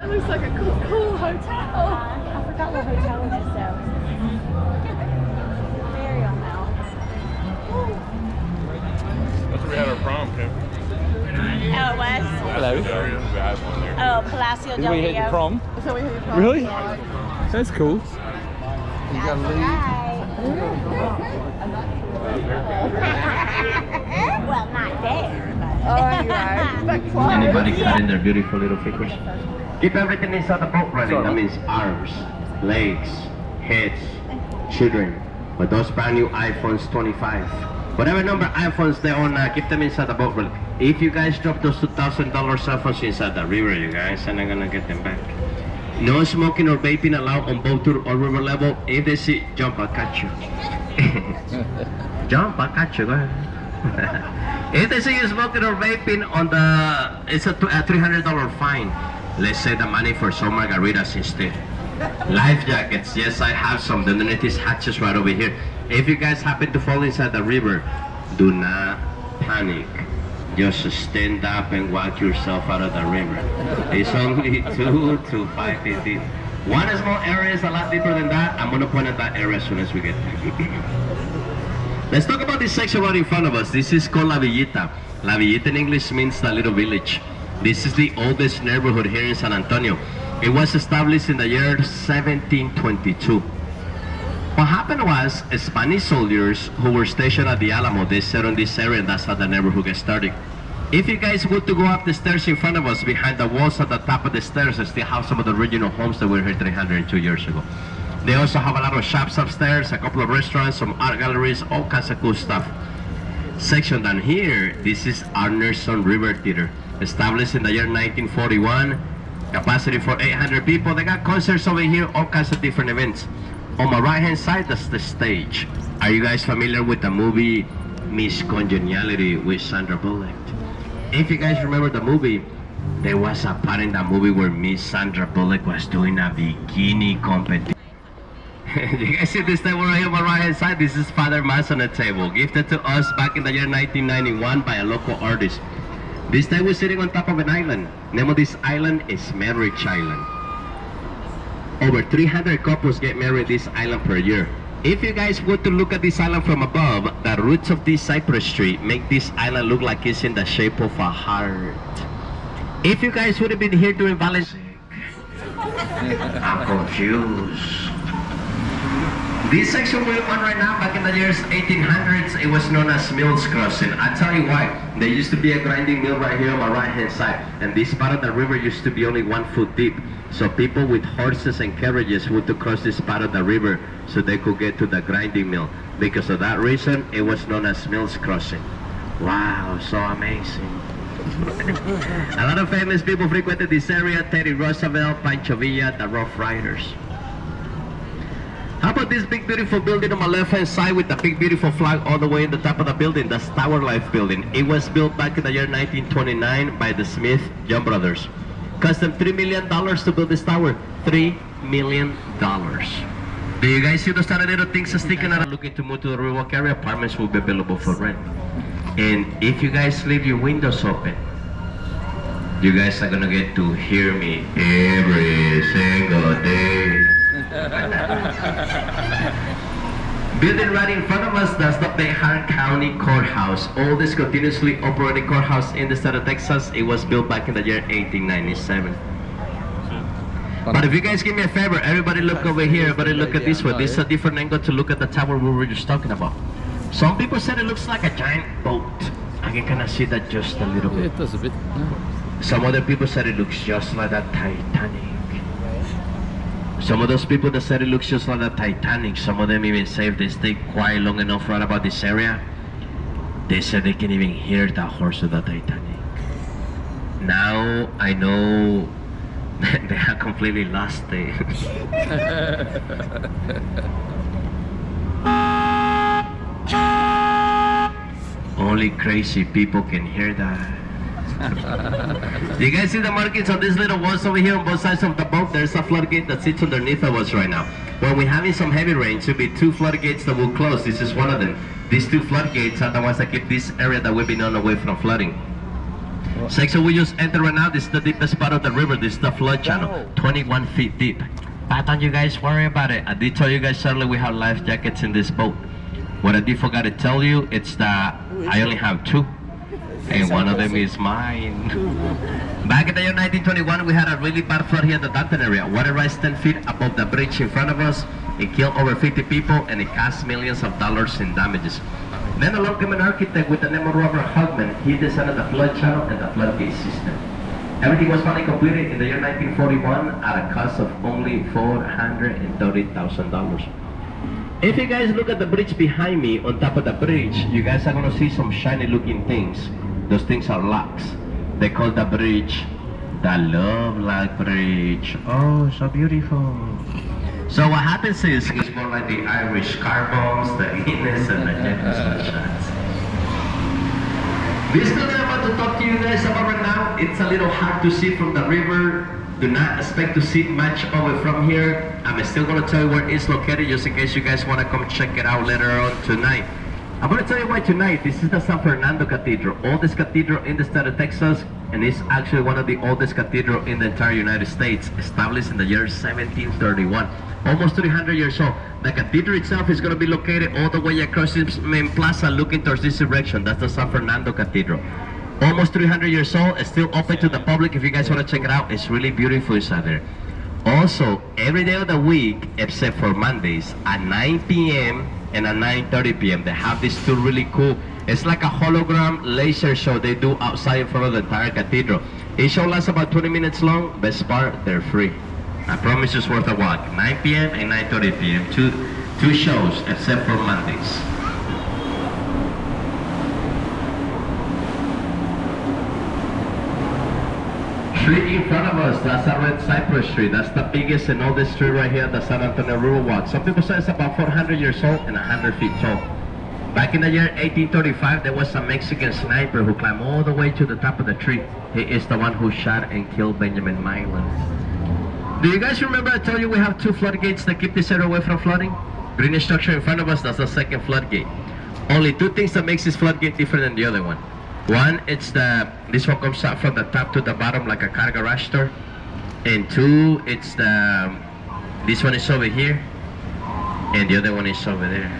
It looks like a cool hotel. I forgot what hotel it is though. Very on now. That's where we had our prom, Kim. Oh, it was? Hello. Oh, Palacio del We hit the Rio. prom. So we hit the prom. Really? Yeah. That's cool. You gotta leave. Well, not there, but... Anybody cutting their beautiful little figures? Keep everything inside the boat running. That means arms, legs, heads, children. But those brand new iPhones 25. Whatever number iPhones they own, keep them inside the boat running. If you guys drop those $2,000 cell phones inside the river, you guys are not gonna get them back. No smoking or vaping allowed on boat or river level. If they see, jump, I'll catch you. Jump, I'll catch you, go ahead. If they see you smoking or vaping on the, it's a $300 fine. Let's save the money for some margaritas instead. Life jackets, yes, I have some. The underneath these hatches right over here. If you guys happen to fall inside the river, do not panic. Just stand up and walk yourself out of the river. It's only 2 to 5 feet. One small area is a lot deeper than that. I'm gonna point at that area as soon as we get there. Let's talk about this section right in front of us. This is called La Villita. La Villita in English means the little village. This is the oldest neighborhood here in San Antonio. It was established in the year 1722. What happened was, Spanish soldiers who were stationed at the Alamo, they settled in this area, and that's how the neighborhood got started. If you guys were to go up the stairs in front of us, behind the walls at the top of the stairs, they still have some of the original homes that were here 302 years ago. They also have a lot of shops upstairs, a couple of restaurants, some art galleries, all kinds of cool stuff. Section down here, this is Arneson River Theater, established in the year 1941. Capacity for 800 people. They got concerts over here, all kinds of different events. On my right hand side, that's the stage. Are you guys familiar with the movie Miss Congeniality with Sandra Bullock? If you guys remember the movie, there was a part in that movie where Miss Sandra Bullock was doing a bikini competition. You guys see this table right here on my right hand side? This is Father Mass on the table, gifted to us back in the year 1991 by a local artist. This table is sitting on top of an island. Name of this island is Marriage Island. Over 300 couples get married this island per year. If you guys were to look at this island from above, the roots of this cypress tree make this island look like it's in the shape of a heart. If you guys would have been here during Valentine's Day, I'm confused. This section we're on right now, back in the years 1800s, it was known as Mills Crossing. I'll tell you why. There used to be a grinding mill right here on my right hand side, and this part of the river used to be only 1 foot deep. So people with horses and carriages would to cross this part of the river so they could get to the grinding mill. Because of that reason, it was known as Mills Crossing. Wow, so amazing. A lot of famous people frequented this area: Teddy Roosevelt, Pancho Villa, the Rough Riders. How about this big beautiful building on my left hand side with the big beautiful flag all the way in the top of the building? That's Tower Life building. It was built back in the year 1929 by the Smith Young brothers. Cost them $3 million to build this tower. $3 million. Do you guys see those tiny little things sticking out? Looking to move to the rural area, apartments will be available for rent. And if you guys leave your windows open, you guys are gonna get to hear me every single day. Building right in front of us, that's the Bayhart County Courthouse, oldest continuously operating courthouse in the state of Texas. It was built back in the year 1897. But if you guys give me a favor, everybody look over here, everybody look at this way. This is a different angle to look at the tower we were just talking about. Some people said it looks like a giant boat. I can kind of see that just a little bit. It does a bit. Some other people said it looks just like that Titanic. Some of those people that said it looks just like the Titanic, some of them even say if they stay quiet long enough right about this area, they said they can even hear the horse of the Titanic. Now I know that they have completely lost it. Only crazy people can hear that. You guys see the markings on these little walls over here on both sides of the boat? There's a floodgate that sits underneath of us right now. When we're having some heavy rain, there will be 2 floodgates that will close. This is one of them. These 2 floodgates are the ones that keep this area that we've been on away from flooding. Section we just entered right now, this is the deepest part of the river. This is the flood channel, 21 feet deep. But don't you guys worry about it. I did tell you guys earlier we have life jackets in this boat. What I did forgot to tell you, it's that I only have 2. And one of them is mine. Back in the year 1921, we had a really bad flood here in the Dalton area. Water rise 10 feet above the bridge in front of us. It killed over 50 people and it cost millions of dollars in damages. Then along came an architect with the name of Robert Hugman. He designed the flood channel and the floodgate system. Everything was finally completed in the year 1941 at a cost of only $430,000. If you guys look at the bridge behind me, on top of the bridge, you guys are going to see some shiny looking things. Those things are locks. They call the bridge the Love Lock Bridge. Oh, so beautiful. So what happens is, it's more like the Irish car bombs, the Guinness, and the Japanese shots. This is what I'm about to talk to you guys about right now. It's a little hard to see from the river. Do not expect to see much of it from here. I'm still going to tell you where it's located just in case you guys want to come check it out later on tonight. I'm going to tell you why tonight. This is the San Fernando Cathedral, oldest cathedral in the state of Texas, and it's actually one of the oldest cathedrals in the entire United States, established in the year 1731. Almost 300 years old. The cathedral itself is going to be located all the way across this main plaza looking towards this direction. That's the San Fernando Cathedral. Almost 300 years old. It's still open to the public if you guys want to check it out. It's really beautiful inside there. Also, every day of the week, except for Mondays, at 9 p.m. and at 9:30 p.m. they have this two really cool, it's like a hologram laser show they do outside in front of the entire cathedral. Each show lasts about 20 minutes long. Best part, they're free. I promise it's worth a walk. 9 p.m. and 9:30 p.m. Two shows, except for Mondays. Tree in front of us, that's a red cypress tree. That's the biggest and oldest tree right here at the San Antonio Riverwalk. Some people say it's about 400 years old and 100 feet tall. Back in the year 1835, there was a Mexican sniper who climbed all the way to the top of the tree. He is the one who shot and killed Benjamin Milan. Do you guys remember I told you we have 2 floodgates that keep this area away from flooding? Green structure in front of us, that's the second floodgate. Only 2 things that makes this floodgate different than the other one. One, it's this one comes up from the top to the bottom like a car garage door. And 2, it's this one is over here, and the other one is over there.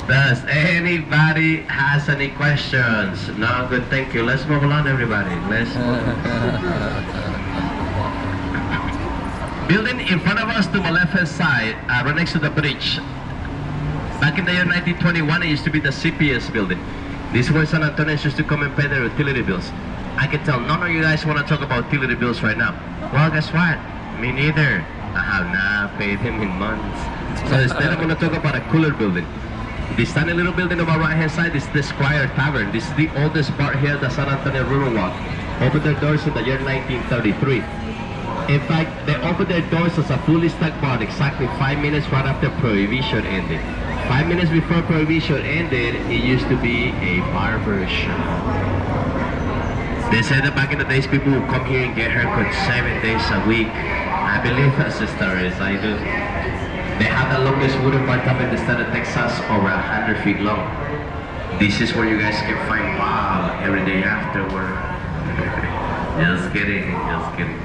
Does anybody has any questions? No, good, thank you. Let's move along, everybody. Let's move on. Building in front of us to my left-hand side, right next to the bridge. Back in the year 1921, it used to be the CPS building. This is where San Antonioans used to come and pay their utility bills. I can tell none of you guys want to talk about utility bills right now. Well, guess what? Me neither. I have not paid them in months. So instead, I'm going to talk about a cooler building. This tiny little building on my right-hand side is the Squire Tavern. This is the oldest part here at the San Antonio Riverwalk. Opened their doors in the year 1933. In fact, they opened their doors as a fully stocked bar exactly 5 minutes right after Prohibition ended. 5 minutes before Prohibition ended, it used to be a barber shop. They said that back in the days, people would come here and get haircuts 7 days a week. I believe that's the stories, I do. They have the longest wooden bar top in the state of Texas, over 100 feet long. This is where you guys can find wow every day afterward. Just kidding, just kidding.